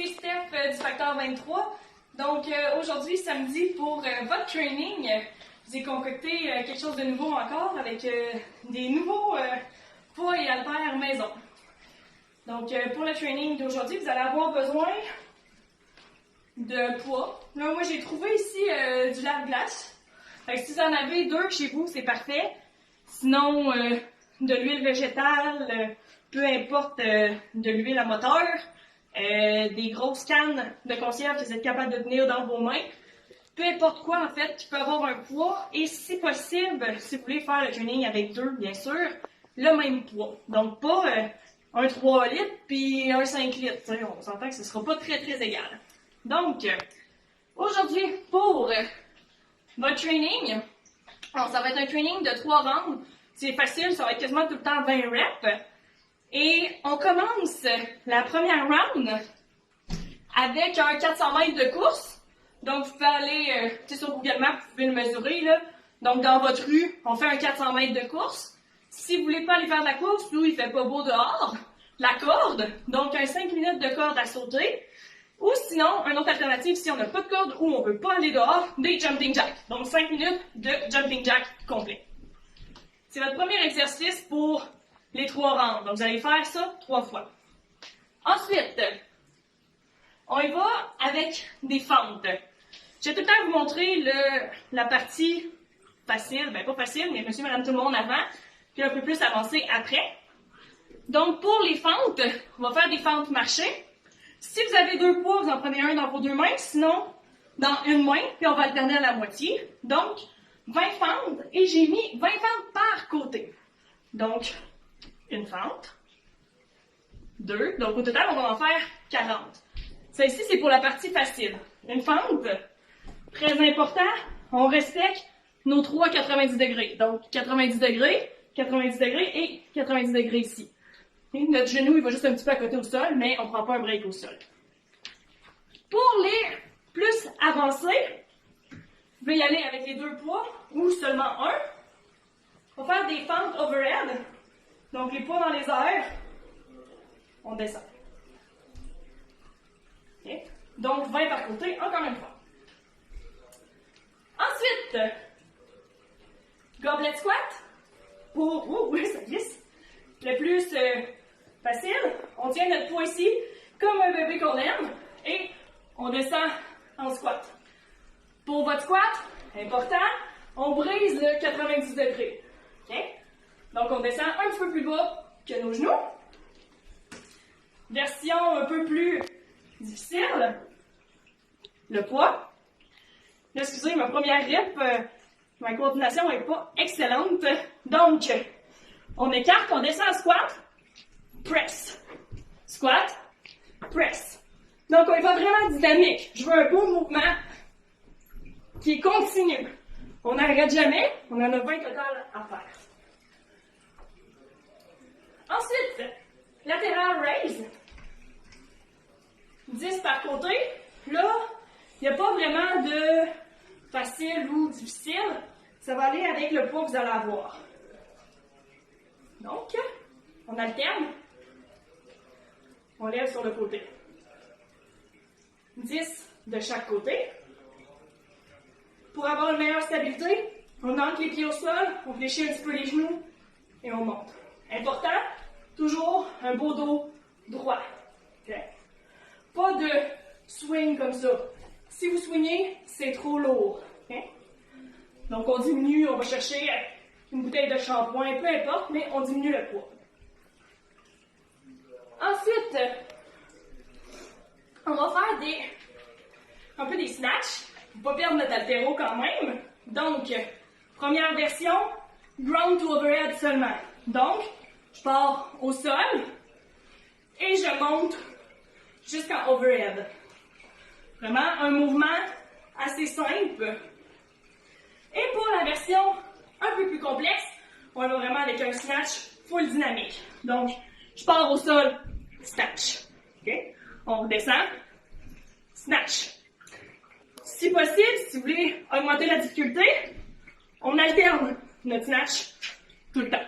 c'est Steph du Facteur 23. Donc aujourd'hui, samedi, pour votre training, je vous ai concocté quelque chose de nouveau encore avec des nouveaux poids et haltères maison. Donc pour le training d'aujourd'hui, vous allez avoir besoin de poids. Là, moi, j'ai trouvé ici du lave-glace. Si vous en avez 2 chez vous, c'est parfait. Sinon, de l'huile végétale, peu importe de l'huile à moteur, des grosses cannes de conserve que vous êtes capable de tenir dans vos mains. Peu importe quoi, en fait, qui peut avoir un poids. Et si possible, si vous voulez faire le training avec 2, bien sûr, le même poids. Donc, pas un 3 litres puis un 5 litres. T'sais, on s'entend que ce ne sera pas très, très égal. Donc, aujourd'hui, pour votre training, alors, ça va être un training de 3 rounds. C'est facile, ça va être quasiment tout le temps 20 reps. Et on commence la première round avec un 400 mètres de course. Donc, vous pouvez aller sur Google Maps, vous pouvez le mesurer, là. Donc, dans votre rue, on fait un 400 mètres de course. Si vous voulez pas aller faire de la course, nous, il fait pas beau dehors, la corde, donc un 5 minutes de corde à sauter. Ou sinon, une autre alternative, si on n'a pas de corde ou on veut pas aller dehors, des jumping jacks. Donc, 5 minutes de jumping jack complet. C'est votre premier exercice pour les 3 rounds. Donc, vous allez faire ça 3 fois. Ensuite, on y va avec des fentes. Je vais tout le temps vous montrer la partie facile, ben pas facile, mais monsieur, madame, tout le monde avant, puis un peu plus avancé après. Donc, pour les fentes, on va faire des fentes marchées. Si vous avez 2 poids, vous en prenez un dans vos 2 mains, sinon dans une main, puis on va alterner à la moitié. Donc, 20 fentes, et j'ai mis 20 fentes par côté. Donc, une fente, 2, donc au total, on va en faire 40. Celle-ci, c'est pour la partie facile. Une fente, très important, on respecte nos 3 90 degrés. Donc, 90 degrés et 90 degrés ici. Et notre genou, il va juste un petit peu à côté au sol, mais on ne prend pas un break au sol. Pour les plus avancés, vous pouvez y aller avec les 2 poids ou seulement un. On va faire des fentes overhead. Donc, les poids dans les airs, on descend. Okay. Donc, 20 par côté, encore une fois. Ensuite, goblet squat. Pour, ça glisse. Le plus facile, on tient notre poids ici, comme un bébé qu'on aime, et on descend en squat. Pour votre squat, important, on brise le 90 degrés. Okay? Donc, on descend un petit peu plus bas que nos genoux. Version un peu plus difficile, le poids. Là, excusez, ma première rep, ma coordination n'est pas excellente. Donc, on écarte, on descend en squat, press. Squat, press. Donc, on y va vraiment dynamique. Je veux un beau mouvement qui est continu. On n'arrête jamais. On en a 20 total à faire. Ensuite, lateral raise. 10 par côté. Là, il n'y a pas vraiment de facile ou difficile. Ça va aller avec le poids que vous allez avoir. Donc, on alterne. On lève sur le côté. 10 de chaque côté. Pour avoir une meilleure stabilité, on ancre les pieds au sol, on fléchit un petit peu les genoux et on monte. Important, toujours un beau dos droit. Okay? Pas de swing comme ça. Si vous swingez, c'est trop lourd. Okay? Donc on diminue, on va chercher une bouteille de shampoing, peu importe, mais on diminue le poids. Ensuite, on va faire un peu des snatchs. Faut pas perdre notre haltéro quand même. Donc, première version, ground to overhead seulement. Donc, je pars au sol et je monte jusqu'en overhead. Vraiment un mouvement assez simple. Et pour la version un peu plus complexe, on va vraiment avec un snatch full dynamique. Donc, je pars au sol, snatch. Okay? On redescend, snatch. Si possible, si vous voulez augmenter la difficulté, on alterne notre snatch tout le temps.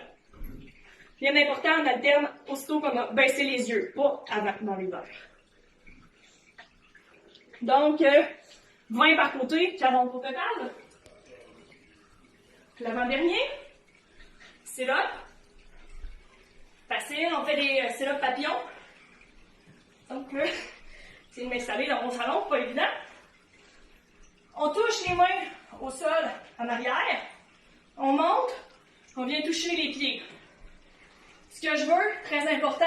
Bien important, on alterne aussitôt qu'on a baissé les yeux, pas avant dans les airs. Donc, 20 par côté, 40 au total. L'avant-dernier, sit-up. Facile, on fait des sit-up papillons. Donc, c'est de m'installer dans mon salon, pas évident. On touche les mains au sol en arrière. On monte, on vient toucher les pieds. Ce que je veux, très important,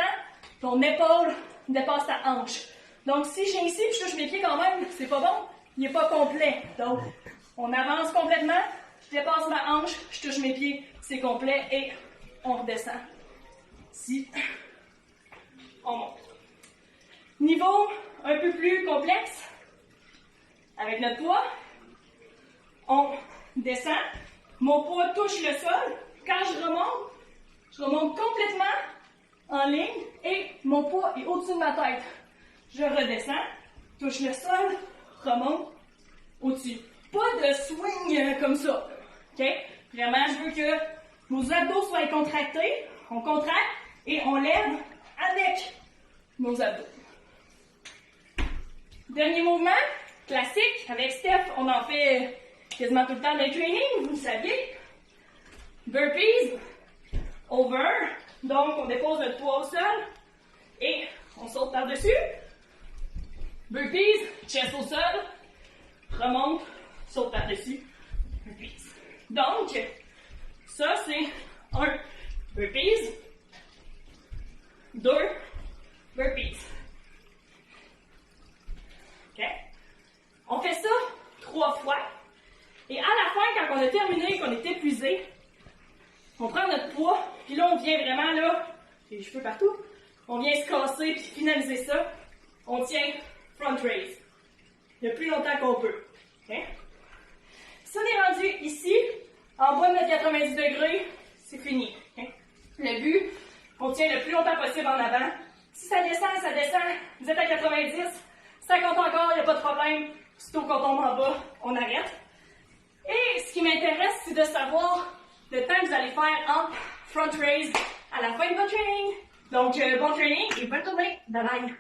ton épaule dépasse ta hanche. Donc, si je viens ici et je touche mes pieds quand même, c'est pas bon, il n'est pas complet. Donc, on avance complètement, je dépasse ma hanche, je touche mes pieds, c'est complet et on redescend. Ici, on monte. Niveau un peu plus complexe, avec notre poids, on descend, mon poids touche le sol. Quand je remonte complètement en ligne et mon poids est au-dessus de ma tête. Je redescends, touche le sol, remonte au-dessus. Pas de swing comme ça. Okay? Vraiment, je veux que nos abdos soient contractés. On contracte et on lève avec nos abdos. Dernier mouvement, classique. Avec Steph, on en fait quasiment tout le temps dans le training, vous le saviez. Burpees, over. Donc, on dépose notre poids au sol et on saute par-dessus. Burpees, chest au sol, remonte, saute par-dessus. Burpees. Donc, ça c'est un burpees, 2 burpees. OK? On fait ça 3 fois. Et à la fin, quand on a terminé, qu'on est épuisé, on prend notre poids, puis là, on vient vraiment là, j'ai les cheveux partout, on vient se casser, puis finaliser ça. On tient front raise le plus longtemps qu'on peut. Okay? Si on est rendu ici, en bas de notre 90 degrés, c'est fini. Okay? Le but, on tient le plus longtemps possible en avant. Si ça descend, vous êtes à 90, ça compte encore, il n'y a pas de problème. Surtout quand on tombe en bas, on arrête. Et ce qui m'intéresse, c'est de savoir le temps que vous allez faire en front raise à la fin de votre training. Donc, bon training et bonne journée. Bye bye.